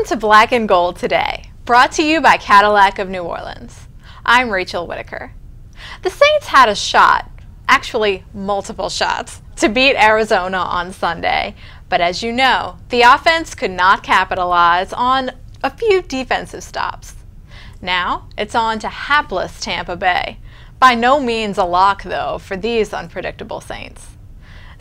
Welcome to Black and Gold Today, brought to you by Cadillac of New Orleans. I'm Rachel Whittaker. The Saints had a shot, actually multiple shots, to beat Arizona on Sunday. But as you know, the offense could not capitalize on a few defensive stops. Now it's on to hapless Tampa Bay. By no means a lock, though, for these unpredictable Saints.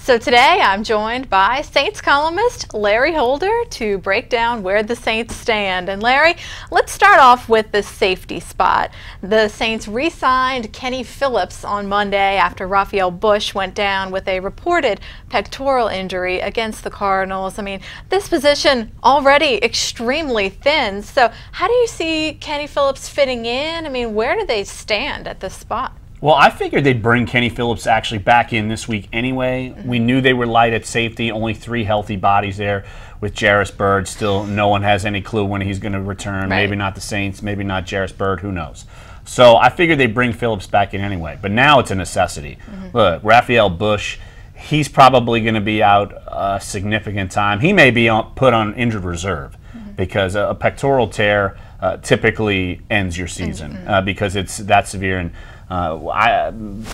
So today I'm joined by Saints columnist Larry Holder to break down where the Saints stand. And Larry, let's start off with the safety spot. The Saints re-signed Kenny Phillips on Monday after Rafael Bush went down with a reported pectoral injury against the Cardinals. I mean, this position already extremely thin. So how do you see Kenny Phillips fitting in? I mean, where do they stand at this spot? Well, I figured they'd bring Kenny Phillips actually back in this week anyway. We knew they were light at safety, only 3 healthy bodies there with Jairus Byrd. Still, no one has any clue when he's going to return. Right. Maybe not the Saints, maybe not Jairus Byrd, who knows. So I figured they'd bring Phillips back in anyway. But now it's a necessity. Look, Rafael Bush, he's probably going to be out a significant time. He may be put on injured reserve because a pectoral tear typically ends your season because it's that severe. And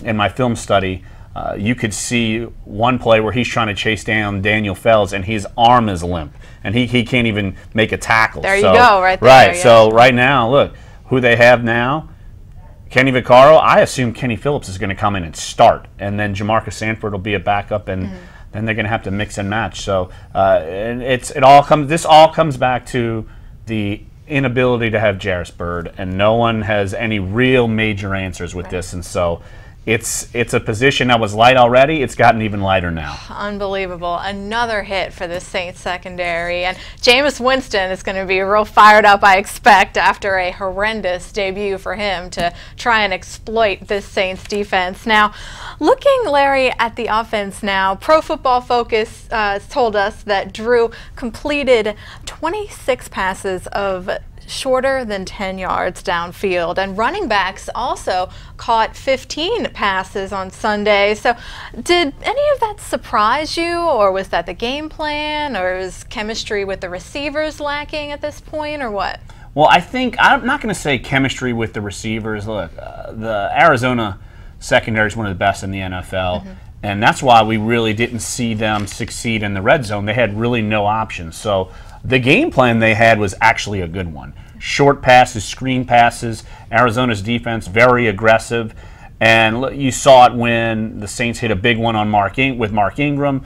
in my film study, you could see one play where he's trying to chase down Daniel Fells, and his arm is limp, and he can't even make a tackle. There you go, right there. Right, yeah. So right now, look, who they have now, Kenny Vaccaro, I assume Kenny Phillips is going to come in and start, and then Jamarcus Sanford will be a backup, and then they're going to have to mix and match. So and this all comes back to the inability to have Jairus Byrd, and no one has any real major answers with this, and so it's a position that was light already. It's gotten even lighter now. Unbelievable. Another hit for the Saints secondary, and Jameis Winston is going to be real fired up, I expect, after a horrendous debut for him to try and exploit this Saints defense. Now, looking, Larry, at the offense now, Pro Football Focus told us that Drew completed 26 passes of shorter than 10 yards downfield, and running backs also caught 15 passes on Sunday. So did any of that surprise you, or was that the game plan, or is chemistry with the receivers lacking at this point, or what? Well, I think I'm not going to say chemistry with the receivers. Look, the Arizona secondary is one of the best in the NFL. And that's why we really didn't see them succeed in the red zone. They had really no options. So the game plan they had was actually a good one. Short passes, screen passes, Arizona's defense very aggressive. And you saw it when the Saints hit a big one on Mark Ingram.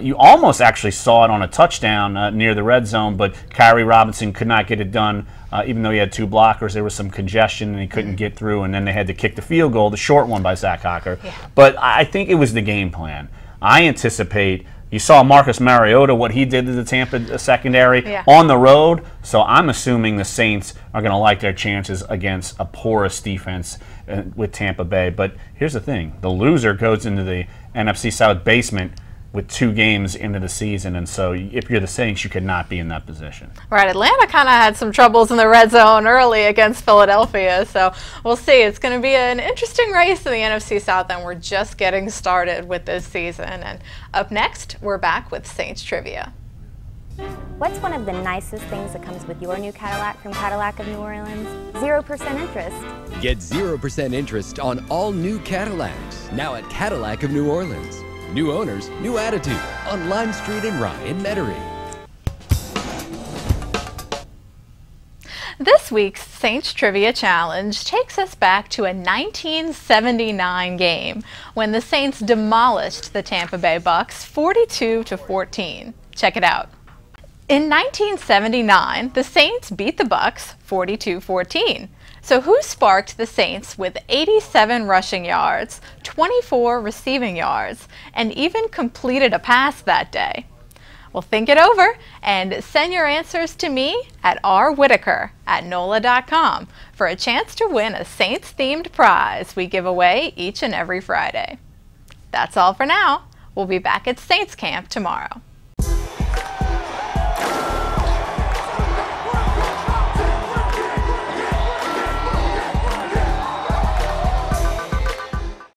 You almost actually saw it on a touchdown near the red zone, but Kyrie Robinson could not get it done. Even though he had 2 blockers, there was some congestion and he couldn't get through, and then they had to kick the field goal, the short one by Zach Hocker. But I think it was the game plan. I anticipate, you saw Marcus Mariota, what he did to the Tampa secondary on the road, so I'm assuming the Saints are going to like their chances against a porous defense with Tampa Bay. But here's the thing, the loser goes into the NFC South basement with 2 games into the season, and so if you're the Saints, you could not be in that position. Right, Atlanta kind of had some troubles in the red zone early against Philadelphia, so we'll see. It's going to be an interesting race in the NFC South, and we're just getting started with this season. And up next, we're back with Saints Trivia. What's one of the nicest things that comes with your new Cadillac from Cadillac of New Orleans? 0% interest. Get 0% interest on all new Cadillacs, now at Cadillac of New Orleans. New owners, new attitude, on Lime Street in Rye in Metairie. This week's Saints Trivia Challenge takes us back to a 1979 game when the Saints demolished the Tampa Bay Bucks 42-14. Check it out. In 1979, the Saints beat the Bucks 42-14. So who sparked the Saints with 87 rushing yards, 24 receiving yards, and even completed a pass that day? Well, think it over and send your answers to me at rwhitaker@NOLA.com for a chance to win a Saints-themed prize we give away each and every Friday. That's all for now. We'll be back at Saints Camp tomorrow.